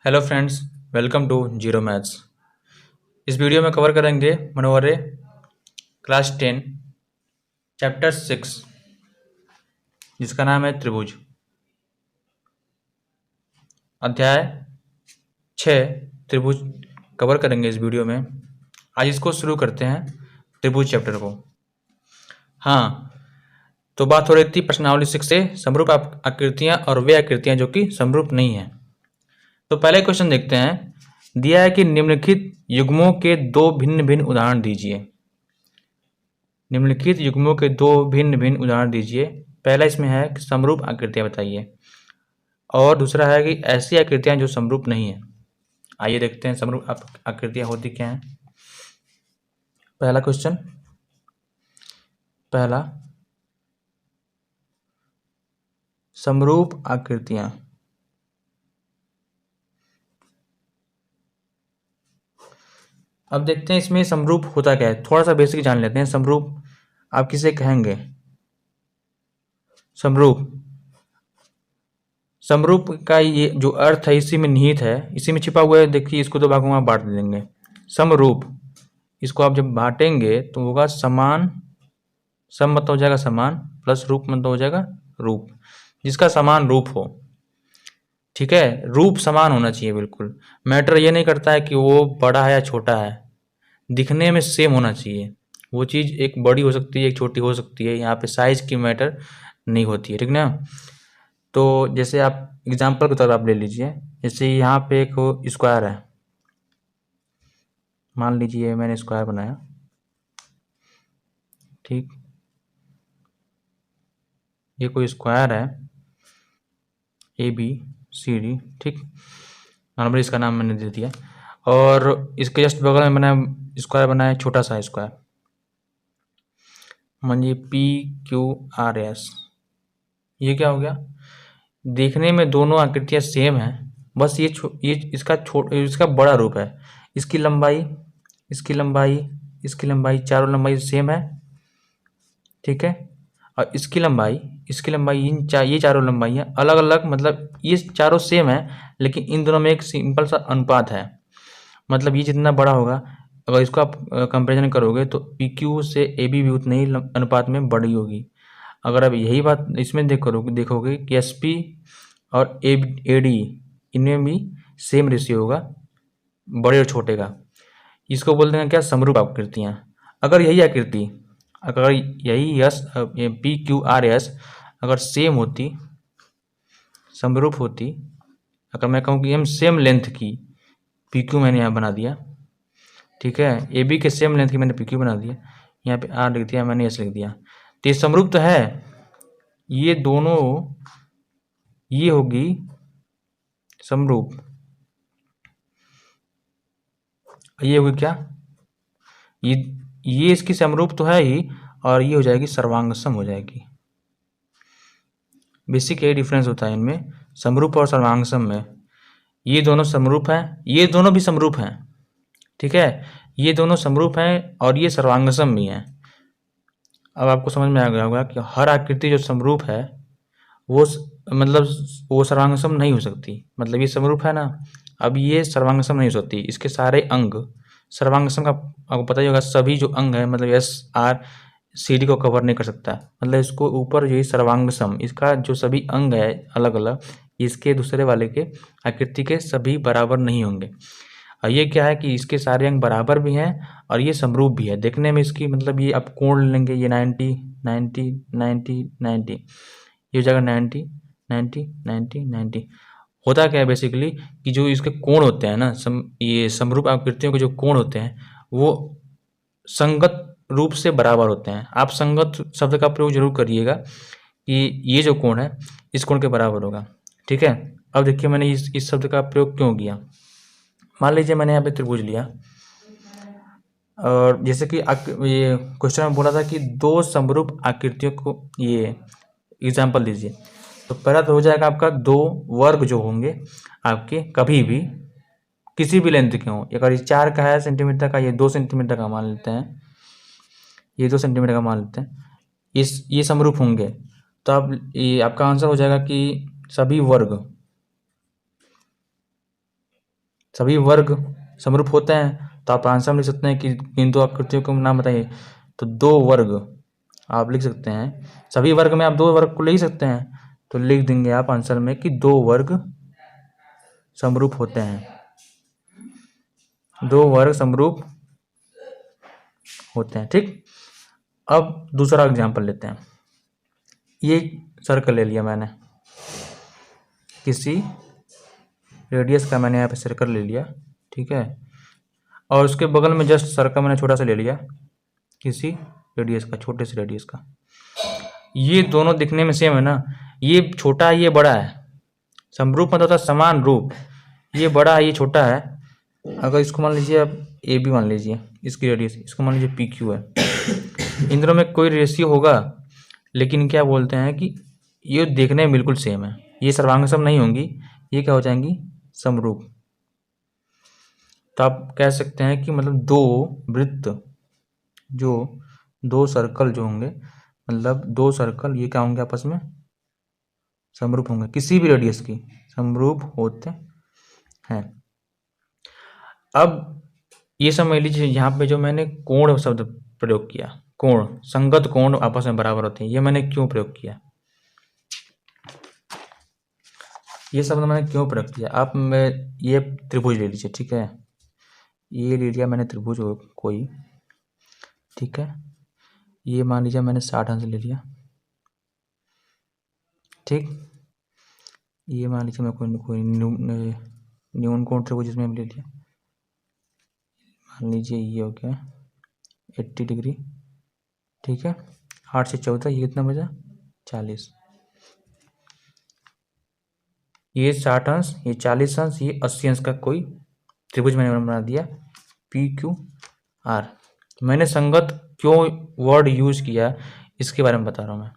Hello friends, welcome to zero maths. इस video में cover करेंगे मनोवरे क्लास 10 चैप्टर 6 जिसका नाम है त्रिभुज। अध्याय 6 त्रिभुज कवर करेंगे इस वीडियो में। आज इसको शुरू करते हैं, त्रिभुज चैप्टर को। हाँ, तो बात हो रही थी प्रश्नावली 6 से समरूप आकृतियाँ और वे आकृतियाँ जो कि समरूप नहीं हैं। तो पहले क्वेश्चन देखते हैं। दिया है कि निम्नलिखित युग्मों के दो भिन्न भिन्न उदाहरण दीजिए। निम्नलिखित युग्मों के दो भिन्न भिन्न उदाहरण दीजिए। पहला इसमें है कि समरूप आकृतियाँ बताइए, और दूसरा है कि ऐसी आकृतियाँ जो समरूप नहीं है। आइए देखते हैं समरूप आकृतियाँ होती क्या हैं। पहला क्वेश्चन, पहला समरूप आकृतियाँ। अब देखते हैं इसमें समरूप होता क्या है। थोड़ा सा बेसिक जान लेते हैं। समरूप आप किसे कहेंगे? समरूप का ये जो अर्थ है इसी में निहित है, इसी में छिपा हुआ है। देखिए, इसको दो भागों में बांट देंगे। समरूप, इसको आप जब बांटेंगे तो होगा समान। सम मतलब हो जाएगा समान, प्लस रूप मतलब हो जाएगा रूप, जिसका समान रूप हो। ठीक है, रूप समान होना चाहिए बिल्कुल। मैटर ये नहीं करता है कि वो बड़ा है या छोटा है, दिखने में सेम होना चाहिए। वो चीज़ एक बड़ी हो सकती है, एक छोटी हो सकती है। यहाँ पे साइज की मैटर नहीं होती है, ठीक ना। तो जैसे आप एग्जाम्पल के तौर पर आप ले लीजिए, जैसे यहाँ पे एक स्क्वायर है। मान लीजिए मैंने स्क्वायर बनाया, ठीक। ये कोई स्क्वायर है ABCD, ठीक। नॉर्मली इसका नाम मैंने दे दिया, और इसके जस्ट बगल में मैंने स्क्वायर बनाया, छोटा सा स्क्वायर। मानिए PQRS। ये क्या हो गया? देखने में दोनों आकृतियाँ सेम हैं, बस ये इसका बड़ा रूप है। इसकी लंबाई, इसकी लंबाई, इसकी लंबाई, चारों लंबाई सेम है, ठीक है। और इसकी लंबाई, इसकी लंबाई, ये चारों लंबाइयाँ अलग अलग, मतलब ये चारों सेम है, लेकिन इन दोनों में एक सिंपल सा अनुपात है। मतलब ये जितना बड़ा होगा, अगर इसको आप कंपेरिजन करोगे तो PQ से AB भी उतने ही अनुपात में बड़ी होगी। अगर अब यही बात इसमें देखोगे कि SP और AD इनमें भी सेम रेशियो होगा, बड़े और छोटे का। इसको बोलते हैं क्या? समरूप आकृतियाँ। अगर यही आकृति, अगर यही PQRS अगर सेम होती, समरूप होती, अगर मैं कहूँ कि हम सेम लेंथ की PQ मैंने यहाँ बना दिया, ठीक है। AB के सेम लेंथ की मैंने PQ बना दिया, यहाँ पे R लिख दिया, मैंने S लिख दिया, तो ये समरूप तो है। ये दोनों, ये होगी समरूप, ये होगी क्या? ये इसकी समरूप तो है ही, और ये हो जाएगी सर्वांगसम हो जाएगी। बेसिक यही डिफरेंस होता है इनमें, समरूप और सर्वांगसम में। ये दोनों समरूप हैं, ये दोनों भी समरूप हैं, ठीक है। ये दोनों समरूप हैं और ये सर्वांगसम भी हैं। अब आपको समझ में आ गया होगा कि हर आकृति जो समरूप है वो मतलब वो सर्वांगसम नहीं हो सकती। मतलब ये समरूप है ना, अब ये सर्वांगसम नहीं हो सकती। इसके सारे अंग सर्वांगसम का आपको पता ही होगा, सभी जो अंग है मतलब SRCD को कवर नहीं कर सकता। मतलब इसको ऊपर यही सर्वांगसम, इसका जो सभी अंग है अलग अलग, इसके दूसरे वाले के आकृति के सभी बराबर नहीं होंगे। और ये क्या है कि इसके सारे अंग बराबर भी हैं और ये समरूप भी है। देखने में इसकी मतलब ये आप कोण लेंगे, ये 90 90 90 90, ये हो जाएगा 90 90 90 90। होता क्या है बेसिकली कि जो इसके कोण होते हैं ना, ये समरूप आकृतियों के जो कोण होते हैं वो संगत रूप से बराबर होते हैं। आप संगत शब्द का प्रयोग जरूर करिएगा कि ये जो कोण है इस कोण के बराबर होगा, ठीक है। अब देखिए मैंने इस शब्द का प्रयोग क्यों किया। मान लीजिए मैंने यहाँ पे त्रिभुज लिया, और जैसे कि ये क्वेश्चन में बोला था कि दो समरूप आकृतियों को, ये एग्जाम्पल दीजिए। तो पहला तो हो जाएगा आपका दो वर्ग जो होंगे आपके कभी भी किसी भी लेंथ के हों। अगर ये 4 का है सेंटीमीटर का, ये 2 सेंटीमीटर का मान लेते हैं, ये 2 सेंटीमीटर का मान लेते हैं, ये समरूप होंगे। तो अब ये आपका आंसर हो जाएगा कि सभी वर्ग, सभी वर्ग समरूप होते हैं, तो आप आंसर में लिख सकते हैं कि इन दो आकृतियों के नाम बताइए। तो दो वर्ग आप लिख सकते हैं, सभी वर्ग में आप दो वर्ग को ले ही सकते हैं, तो लिख देंगे आप आंसर में कि दो वर्ग समरूप होते हैं, दो वर्ग समरूप होते हैं। ठीक, अब दूसरा एग्जाम्पल लेते हैं। ये सर्कल ले लिया मैंने, किसी रेडियस का मैंने यहाँ पे सर्कल ले लिया, ठीक है, और उसके बगल में जस्ट सर्कल मैंने छोटा सा ले लिया, किसी रेडियस का, छोटे से रेडियस का। ये दोनों दिखने में सेम है ना, ये छोटा है ये बड़ा है, समरूप मतलब होता है समान रूप, ये बड़ा है ये छोटा है। अगर इसको मान लीजिए आप ए बी मान लीजिए, इसकी रेडियस, इसको मान लीजिए पी क्यू है, इन दोनों में कोई रेशियो होगा, लेकिन क्या बोलते हैं कि ये देखने में बिल्कुल सेम है, ये सर्वांगसम नहीं होंगी, ये क्या हो जाएंगी, समरूप। तो आप कह सकते हैं कि मतलब दो वृत्त, जो दो सर्कल जो होंगे, मतलब दो सर्कल ये क्या होंगे, आपस में समरूप होंगे, किसी भी रेडियस की समरूप होते हैं। अब ये समझ लीजिए यहाँ पे जो मैंने कोण शब्द प्रयोग किया, कोण, संगत कोण आपस में बराबर होते हैं, ये मैंने क्यों प्रयोग किया, ये शब्द मैंने क्यों प्रयोग किया। आप मैं ये त्रिभुज ले लीजिए, ठीक है, ये ले लिया मैंने त्रिभुज कोई, ठीक है, ये मान लीजिए मैंने 60 अंश ले लिया, ठीक, ये मान लीजिए मैं कोई न्यून कोण त्रिभुज इसमें ले लिया, मान लीजिए ये हो गया 80 डिग्री, ठीक है, 8 से 14 ये कितना बचा, 40, ये 60 अंश, ये 40 अंश, ये 80 अंश का कोई त्रिभुज मैंने बना दिया, पी क्यू आर। मैंने संगत क्यों वर्ड यूज किया इसके बारे में बता रहा हूँ मैं।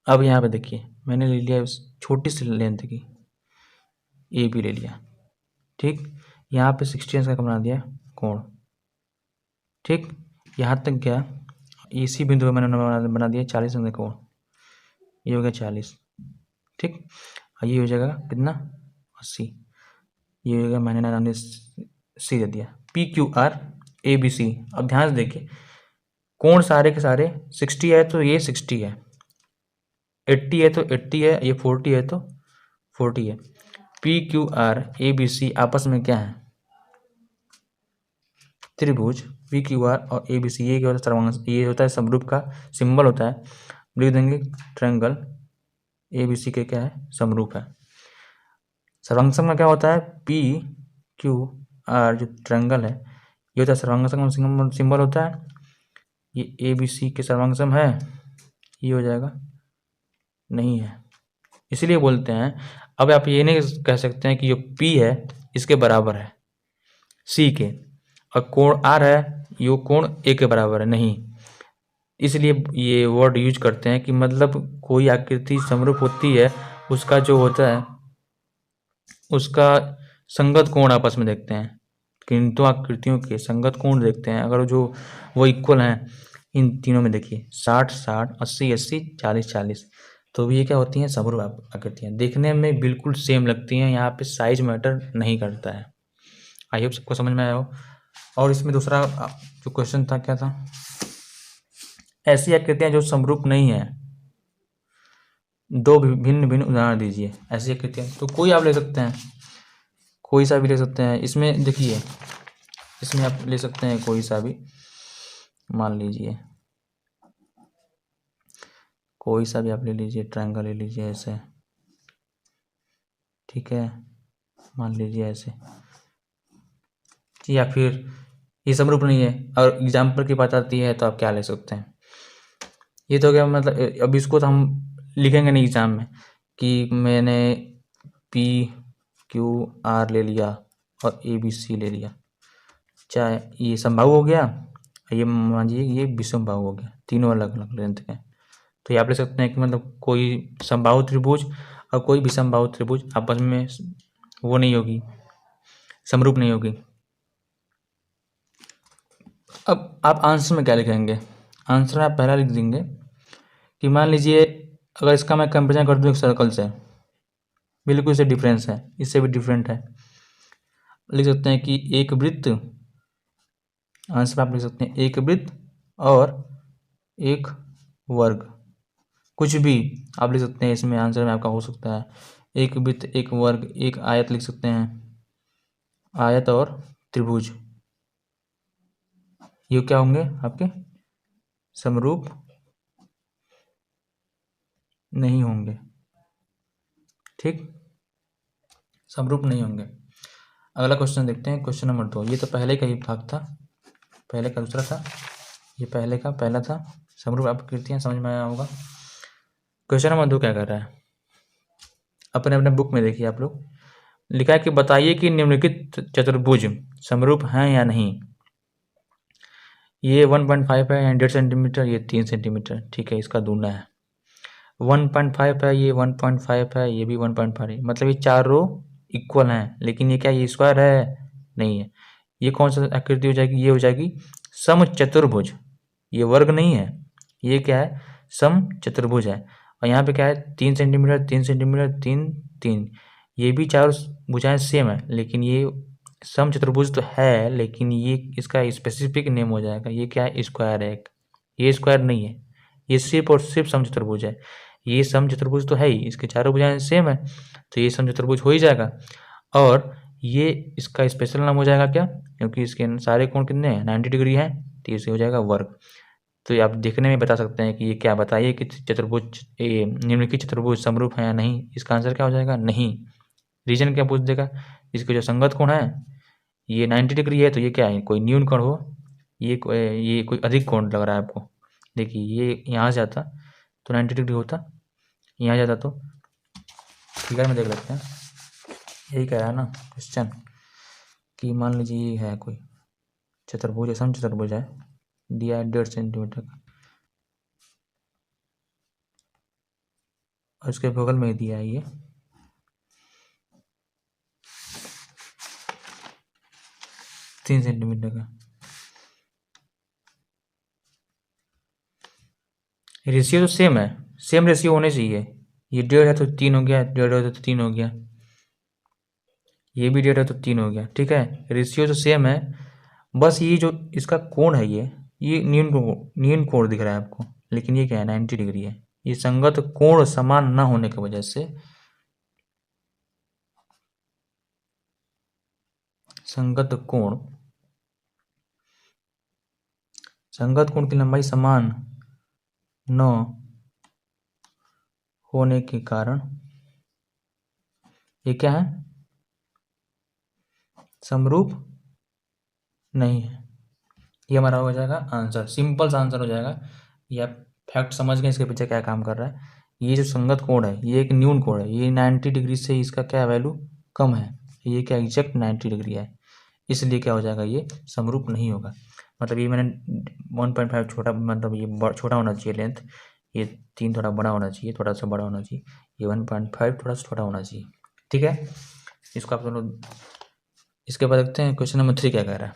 अब यहाँ पे देखिए मैंने ले लिया छोटी सी लेंथ की ए बी ले लिया, ठीक, यहाँ पे 60 अंश का बना दिया कोण, ठीक, यहाँ तक गया, इसी बिंदु पे मैंने बना दिया 40 अंश का कोण, ये हो गया 40, ठीक, ये हो जाएगा कितना, 80, ये हो गया, मैंने सी दे दिया, P Q R A B C. अब ध्यान से देखिए कोण सारे के सारे 60 है तो ये 60 है, 80 है तो 80 है, ये 40 है तो 40 है। P Q R A B C आपस में क्या है, त्रिभुज, पी क्यू आर और ए बी सी, ये क्या होता है, सर्वांग, ये होता है समरूप का सिंबल होता है, लिख देंगे ट्रायंगल ए बी सी के क्या है, समरूप है। सर्वांगसम का क्या होता है, पी क्यू आर जो ट्रायंगल है ये होता है सर्वांगसम सिंबल होता है, ये ए बी सी के सर्वांगसम है, ये हो जाएगा, नहीं है, इसलिए बोलते हैं। अब आप ये नहीं कह सकते हैं कि जो पी है इसके बराबर है सी के, और कोण आर है ये कोण ए के बराबर है, नहीं, इसलिए ये वर्ड यूज करते हैं कि मतलब कोई आकृति समरूप होती है उसका जो होता है उसका संगत कोण आपस में देखते हैं, किन दो आकृतियों के संगत कोण देखते हैं, अगर जो वो इक्वल हैं इन तीनों में, देखिए 60 60 80 80 40 40, तो ये क्या होती हैं, समरूप आकृतियाँ, देखने में बिल्कुल सेम लगती हैं, यहाँ पे साइज मैटर नहीं करता है। आई होप सबको समझ में आया हो। और इसमें दूसरा जो क्वेश्चन था क्या था, ऐसी आकृतियाँ जो समरूप नहीं है, दो भिन्न भिन्न उदाहरण दीजिए। ऐसी आकृतियाँ तो कोई आप ले सकते हैं, कोई सा भी ले सकते हैं। इसमें देखिए, इसमें आप ले सकते हैं कोई सा भी, मान लीजिए कोई सा भी आप ले लीजिए, ट्रायंगल ले लीजिए ऐसे, ठीक है, मान लीजिए ऐसे, या फिर ये समरूप नहीं है और एग्जाम्पल की बात आती है तो आप क्या ले सकते हैं, ये तो क्या मतलब, अब इसको तो हम लिखेंगे नहीं एग्जाम में कि मैंने पी क्यू आर ले लिया और ए बी सी ले लिया, चाहे ये समबाहु हो गया, ये मान लीजिए ये विषमबाहु हो गया, तीनों अलग अलग लेंथ के, तो ये आप ले सकते हैं कि मतलब कोई समबाहु त्रिभुज और कोई विषमबाहु त्रिभुज आपस में वो नहीं होगी, समरूप नहीं होगी। अब आप आंसर में क्या लिखेंगे, आंसर में आप पहला लिख देंगे कि मान लीजिए अगर इसका मैं कंपेरिजन कर दूँ एक सर्कल से, बिल्कुल इससे डिफरेंस है, इससे भी डिफरेंट है, लिख सकते हैं कि एक वृत्त, आंसर आप लिख सकते हैं एक वृत्त और एक वर्ग, कुछ भी आप लिख सकते हैं इसमें, आंसर में आपका हो सकता है एक वृत्त, एक वर्ग, एक आयत लिख सकते हैं, आयत और त्रिभुज, ये क्या होंगे आपके समरूप नहीं होंगे। ठीक, समरूप नहीं होंगे। अगला क्वेश्चन देखते हैं, क्वेश्चन नंबर 2। ये तो पहले का ही भाग था, पहले का दूसरा था, ये पहले का पहला था। समरूप आकृतियां समझ में आया होगा। क्वेश्चन नंबर 2 क्या कर रहा है, अपने अपने बुक में देखिए आप लोग। लिखा है कि बताइए कि निम्नलिखित चतुर्भुज समरूप हैं या नहीं। ये 1.5 है, 1.5 सेंटीमीटर, ये 3 सेंटीमीटर, ठीक है, इसका दूना है। 1.5 है, ये 1.5 है, ये भी 1.5 है, मतलब ये चारों इक्वल हैं। लेकिन ये क्या, ये स्क्वायर है? नहीं है। ये कौन सा आकृति हो जाएगी, ये हो जाएगी समचतुर्भुज, ये वर्ग नहीं है, ये क्या है, समचतुर्भुज है। और यहाँ पे क्या है, 3 सेंटीमीटर, 3 सेंटीमीटर, 3, 3, ये भी चारों भुजाएं सेम है, लेकिन ये समचतुर्भुज तो है, लेकिन ये इसका स्पेसिफिक नेम हो जाएगा, ये क्या है, स्क्वायर है एक, ये स्क्वायर नहीं है, ये सिर्फ और सिर्फ समचतुर्भुज है। ये समचतुर्भुज तो है ही, इसके चारों भुजाएं सेम है, तो ये समचतुर्भुज हो ही जाएगा। और ये इसका स्पेशल नाम हो जाएगा क्या, क्योंकि इसके सारे कोण कितने हैं, 90 डिग्री है, तो इसे हो जाएगा वर्ग। तो ये आप देखने में बता सकते हैं कि ये क्या, बताइए कि चतुर्भुज, ये निम्नलिखित चतुर्भुज समरूप है या नहीं। इसका आंसर क्या हो जाएगा, नहीं। रीजन क्या पूछ देगा, इसके जो संगत कोण है ये 90 डिग्री है, तो ये क्या है, कोई न्यून कोण हो, ये कोई अधिक कोण लग रहा है आपको। देखिए ये यहाँ से आता तो 90 डिग्री होता, यहाँ जाता तो फिगर में देख लेते हैं। यही कह रहा है ना क्वेश्चन, कि मान लीजिए ये है कोई चतुर्भुज है, समचतुर्भुज है, दिया है 1.5 सेंटीमीटर का, और उसके बगल में दिया है ये 3 सेंटीमीटर का। रेशियो तो सेम है, सेम रेशियो होने चाहिए। ये 1.5 है तो 3 हो गया, 1.5 है तो 3 हो गया, ये भी 1.5 है तो 3 हो गया, ठीक है, रेशियो तो सेम है। बस ये जो इसका कोण है, ये न्यून कोण दिख रहा है आपको, लेकिन ये क्या है, 90 डिग्री है। ये संगत कोण समान ना होने की वजह से, संगत कोण की लंबाई समान न होने के कारण ये क्या है, समरूप नहीं है। ये हमारा हो जाएगा आंसर, सिंपल सा आंसर हो जाएगा। ये आप फैक्ट समझ गए इसके पीछे क्या काम कर रहा है। ये जो संगत कोण है, ये एक न्यून कोण है, ये 90 डिग्री से इसका क्या वैल्यू कम है, ये क्या एग्जैक्ट 90 डिग्री है, इसलिए क्या हो जाएगा, ये समरूप नहीं होगा। मतलब ये मैंने 1.5 छोटा, मतलब ये छोटा होना चाहिए लेंथ, ये 3 थोड़ा बड़ा होना चाहिए, थोड़ा सा बड़ा होना चाहिए, ये 1.5 थोड़ा सा छोटा होना चाहिए, ठीक है। इसको आप दोनों, इसके बाद देखते हैं क्वेश्चन नंबर 3 क्या कह रहा है।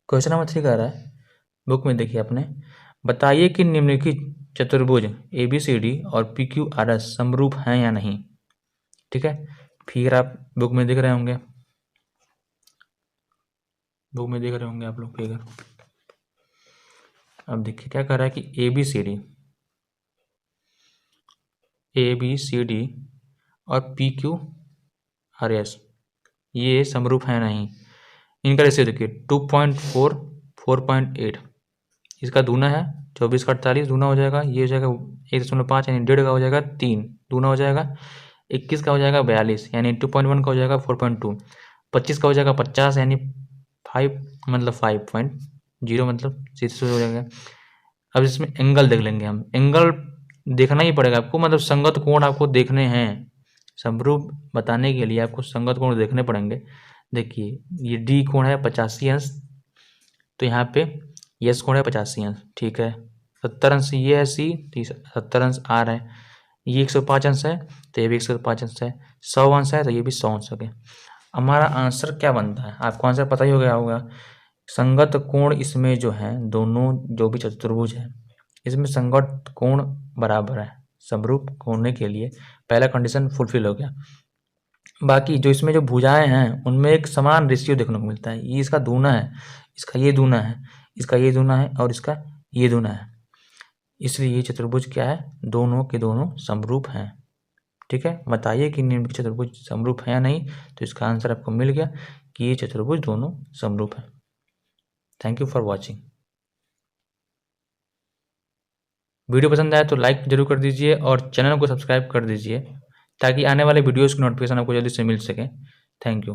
क्वेश्चन नंबर 3 कह रहा है, बुक में देखिए अपने, बताइए कि निम्नलिखित चतुर्भुज ABCD और PQRS समरूप हैं या नहीं। ठीक है, फिगर आप बुक में देख रहे होंगे, बुक में देख रहे होंगे आप लोग फिगर। अब देखिए क्या कह रहा है कि ABCD और PQRS ये समरूप है नहीं। इनका रेशियो देखिए 2.4, 4.8, इसका दूना है 24 का 48, दूना हो जाएगा, ये हो जाएगा 1.5 यानी 1.5 का हो जाएगा 3, दूना हो जाएगा 21 का हो जाएगा 42 यानी 2.1 का हो जाएगा 4.2, 25 का हो जाएगा 50 यानी 5 मतलब 5.0 मतलब 6 हो जाएगा। अब इसमें एंगल देख लेंगे हम, एंगल देखना ही पड़ेगा आपको, मतलब संगत कोण आपको देखने हैं, समरूप बताने के लिए आपको संगत कोण देखने पड़ेंगे। देखिए ये डी कोण है 85 अंश, तो यहाँ पे यस कोण है 85 अंश, ठीक है। 70 अंश ये है सी, तो 70 अंश आर है, ये 105 अंश है तो ये भी 105 अंश है, 100 अंश है तो ये भी 100 अंश हो गया। हमारा आंसर क्या बनता है, आपको आंसर पता ही हो गया होगा। संगत कोण इसमें जो है, दोनों जो भी चतुर्भुज है इसमें संगत कोण बराबर है, समरूप होने के लिए पहला कंडीशन फुलफिल हो गया। बाकी जो इसमें जो भुजाएँ हैं, उनमें एक समान रेशियो देखने को मिलता है। ये इसका दूना है, इसका ये दूना है, इसका ये दूना है और इसका ये दूना है। इसलिए ये चतुर्भुज क्या है? दोनों के दोनों समरूप हैं। ठीक है, बताइए कि निम्नलिखित चतुर्भुज समरूप है या नहीं। तो इसका आंसर आपको मिल गया कि ये चतुर्भुज दोनों समरूप है। Thank you for watching. Video पसंद आया तो लाइक जरूर कर दीजिए और चैनल को सब्सक्राइब कर दीजिए ताकि आने वाले वीडियोज़ की नोटिफिकेशन आपको जल्दी से मिल सके। Thank you.